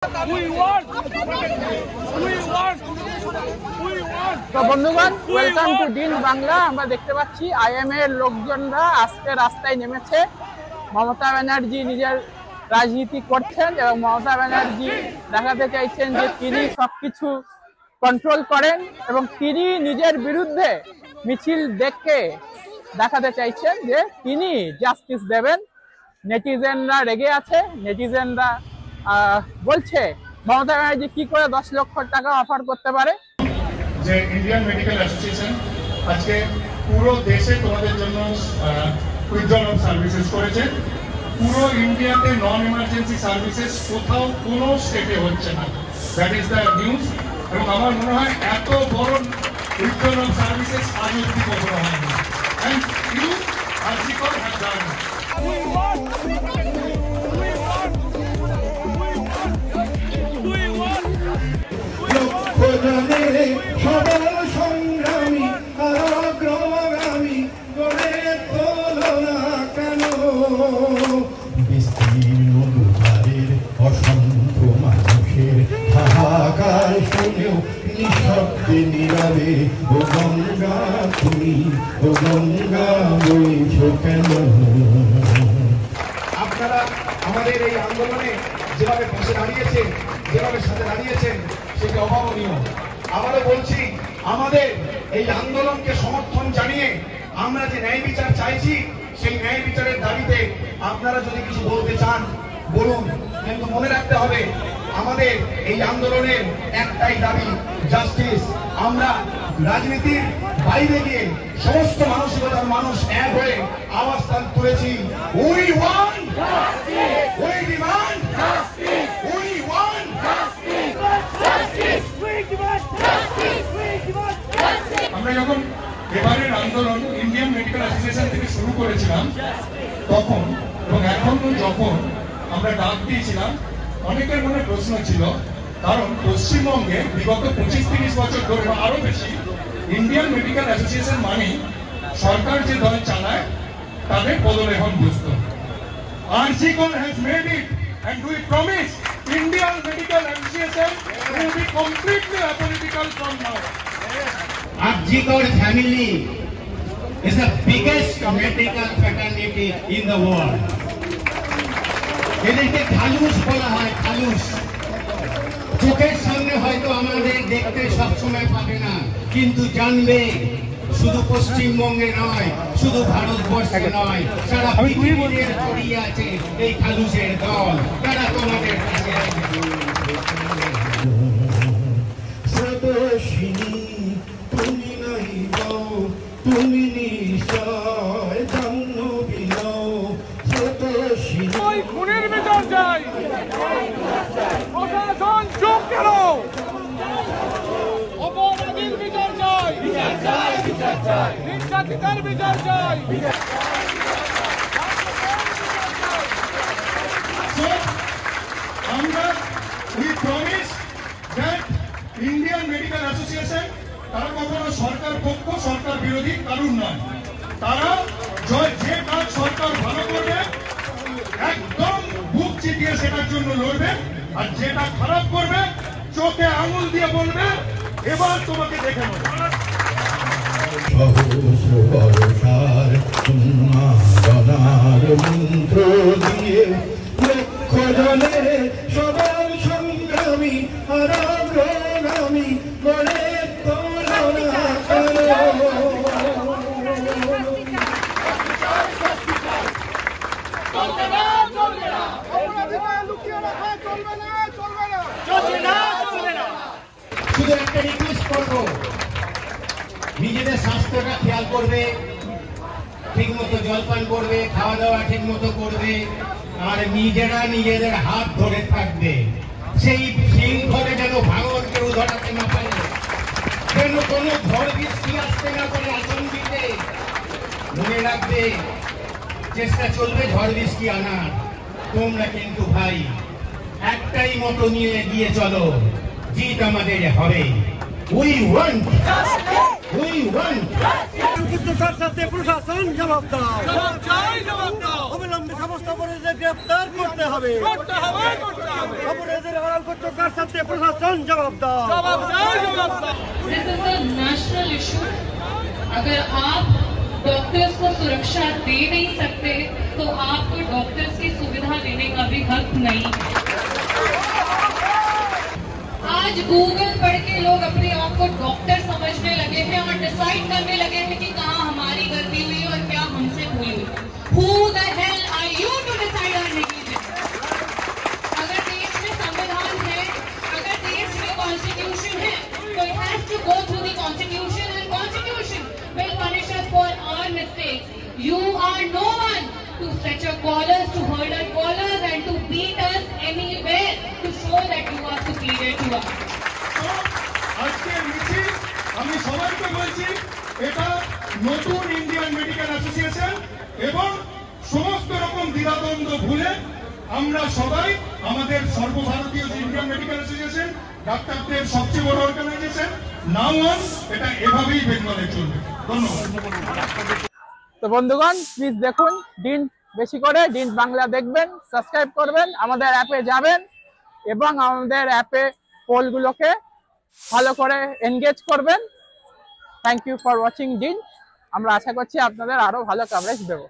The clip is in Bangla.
তো বন্ধুগণ, ওয়েলকাম টু ডিন বাংলা। আমরা দেখতে পাচ্ছি আইএমএ এর লোকজনরা আজকে রাস্তায় নেমেছে। মমতা ব্যানার্জি নিজের রাজনীতি করছেন এবং মমতা ব্যানার্জি দেখাতে চাইছেন যে তিনি সবকিছু কন্ট্রোল করেন এবং তিনি নিজের বিরুদ্ধে মিছিল দেখে দেখাতে চাইছেন যে তিনি জাস্টিস দেবেন। নেটিজেনরা রেগে আছে। নেটিজেনরা বলছে মমতা ব্যানার্জি কি করে 10 লক্ষ টাকা অফার করতে পারে। যে ইন্ডিয়ান মেডিকেল অ্যাসোসিয়েশন আজকে পুরো দেশে তোমাদের জন্য উইথড্রল অফ সার্ভিসেস করেছে। পুরো ইন্ডিয়াতে নন ইমার্জেন্সি সার্ভিসেস কোথাও কোনো স্টেটে হচ্ছে না। That is the news. এবং আমার মনে হয় এত বড় উইথড্রল অফ সার্ভিসেস আজ অব্দি কখনো হয়নি। And you RG Kar have done. সবল সংগ্রামী অগ্রগামী গড়ে তোলো না কেন বিস্তীর্ণ দুধারের অসংখ্য মানুষের হাহাকার শুনেও নিঃশব্দে নীরবে ও গঙ্গা তুমি ও গঙ্গা বইছ কেন। আপনারা আমাদের এই আন্দোলনে যেভাবে পাশে দাঁড়িয়েছেন, যেভাবে সাথে দাঁড়িয়েছেন, সেটা অভাবনীয়। আবারও বলছি, আমাদের এই আন্দোলনকে সমর্থন জানিয়ে আমরা যে ন্যায় বিচার চাইছি, সেই ন্যায় বিচারের দাবিতে আপনারা যদি কিছু বলতে চান বলুন, কিন্তু মনে রাখতে হবে আমাদের এই আন্দোলনের একটাই দাবি, জাস্টিস। আমরা রাজনীতির বাইরে গিয়ে সমস্ত মানসিকতার মানুষ এক হয়ে আওয়াজ তুলেছি, we want justice, we demand justice, we want justice, justice, we demand justice, we demand justice. আমরা যখন এবারের আন্দোলন ইন্ডিয়ান মেডিকেল অ্যাসোসিয়েশন থেকে শুরু করেছিলাম তখন এবং এখন যখন আমরা ডাক দিয়েছিলাম, অনেকের মনে প্রশ্ন ছিল, কারণ পশ্চিমবঙ্গে বিগত 25-30 বছর ধরে বা আরো বেশি ইন্ডিয়ান মেডিকেল অ্যাসোসিয়েশন মানে সরকার যে দল চালায় তাদের পদলেখন বুঝত। RG Kar has made it and we promise Indian Medical Association will be completely apolitical from now. Arjikor family is the biggest medical fraternity in the world. এদেরকে খালুস বলা হয়, খালুস। চোখের সামনে হয়তো আমাদের দেখতে সবসময় পাবে না, কিন্তু জানবে শুধু পশ্চিমবঙ্গে নয়, শুধু ভারতবর্ষে নয়, সারা পৃথিবীতে ছড়িয়ে আছে এই খালুসের দল। তারা তোমাদের কাছে আছে। তুমি নাই গাও, তুমি নিশ্চয় জাহ্নবী নাও। ওই খুনের বিচার চাই, প্রশাসন চুপ কেন? অপরাধীর বিচার চাই, নির্যাতিতার বিচার চাই। আমরা we promise that Indian Medical Association তারা কখনো সরকার পক্ষ সরকার বিরোধী কারণ নয়। তারা যে কাজ সরকার ভালো করবে একদম বুক চিতিয়ে সেটার জন্য লড়বে, আর যেটা খারাপ করবে চোখে আঙুল দিয়ে বলবে এবার তোমাকে দেখে নেব। সহস্র বর্ষার উন্মাদনার মন্ত্র দিয়ে লক্ষ জনের সবল সংগ্রামী আর অগ্রগামী গড়ে তোলো না কেন। শুধু একটা রিকোয়েস্ট করবো, নিজেদের স্বাস্থ্যটা খেয়াল করবে, ঠিক মতো জলপান করবে, খাওয়া দাওয়া ঠিক মতো করবে, আর নিজেরা নিজেদের হাত ধরে থাকবে। সেই শৃঙ্খলে যেন ভাঙন কেউ ধরাতে না পারে, যেন কোনো ঝড় বৃষ্টি আসতে না পারে আচমকিতে। মনে রাখবে, চেষ্টা চলবে ঝড় বৃষ্টি আনার। তোমরা কিন্তু ভাই একটাই মতো নিয়ে এগিয়ে চলো, জিত আমাদের হবে। We want justice, we want justice. প্রশাসন জবাব দাও, অবিলম্বে সমস্ত অপরাধীদের গ্রেফতার করতে হবে। অপরাধীদের আড়াল করতে কার সাথে প্রশাসন জবাবদার। This is a national issue. अगर आप डॉक्टर्स को सुरक्षा दे नहीं सकते तो आपको डॉक्टर्स की सुविधा लेने का भी हक नहीं। आज गूगल पढ़ के लोग अपने आप को डॉक्टर समझने लगे हैं और डिसाइड करने लगे हैं कि कहाँ हमारी गलती हुई और क्या हमसे भूल हुई। Who the hell are you to decide our negligence? अगर देश में संविधान है, अगर देश में कॉन्स्टिट्यूशन है, तो it has to go through the constitution and constitution will punish us for our mistakes. You are no one to stretch your collars, to hold our collars and to beat us anywhere to show that you are superior to us. আজকে মিছিল আমি সবাইকে বলছি, এটা নতুন ইন্ডিয়ান মেডিকেল অ্যাসোসিয়েশন এবং সমস্ত রকম দ্বিধাদ্বন্দ্ব ভুলে আমরা সবাই আমাদের সর্বভারতীয় যে ইন্ডিয়ান মেডিকেল অ্যাসোসিয়েশন, ডাক্তারদের সবচেয়ে বড় অর্গানাইজেশন, নাও ওয়ান, এটা এভাবেই বেঙ্গলে চলবে। ধন্যবাদ। তো বন্ধুগণ, প্লিজ দেখুন ডিন, বেশি করে ডিন বাংলা দেখবেন, সাবস্ক্রাইব করবেন, আমাদের অ্যাপে যাবেন এবং আমাদের অ্যাপে পোলগুলোকে ভালো করে এনগেজ করবেন। থ্যাংক ইউ ফর ওয়াচিং ডিন। আমরা আশা করছি আপনাদের আরো ভালো কভারেজ দেবো।